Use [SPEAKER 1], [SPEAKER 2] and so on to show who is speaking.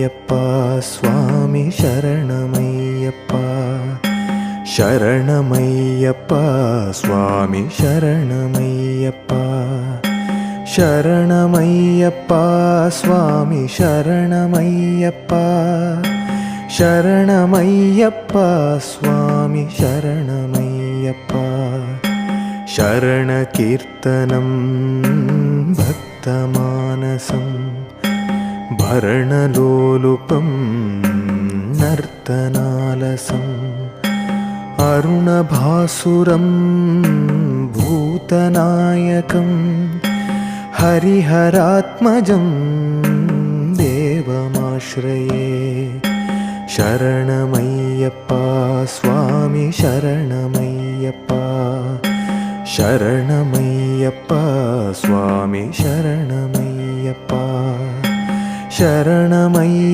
[SPEAKER 1] ಶರಣಮಯ್ಯಪ್ಪ ಸ್ವಾಮಿ ಶರಣಮಯ್ಯಪ್ಪ ಶರಣಮಯ್ಯಪ್ಪ ಸ್ವಾಮಿ ಶರಣಮಯ್ಯಪ್ಪ ಶರಣಮಯ್ಯಪ್ಪ ಸ್ವಾಮಿ ಶರಣಮಯ್ಯಪ್ಪ ಶರಣಮಯ್ಯಪ್ಪ ಸ್ವಾಮಿ ಶರಣಮಯ್ಯಪ್ಪ ಶರಣಕೀರ್ತನಂ ಭಕ್ತಮಾನಸಂ ಭರಣಲೋಲುಪಂ ನರ್ತನಾಲಸಂ ಅರುಣಭಾಸುರಂ ಭೂತನಾಯಕಂ ಹರಿಹರಾತ್ಮಜಂ ದೇವಮಾಶ್ರಯೇ ಶರಣಮಯ್ಯಪ್ಪ ಸ್ವಾಮಿ ಶರಣಮಯ್ಯಪ್ಪ ಶರಣಮಯ್ಯಪ್ಪ ಸ್ವಾಮಿ ಶರಣಮಯ್ಯಪ್ಪ ಶರಣಮಯ್ಯ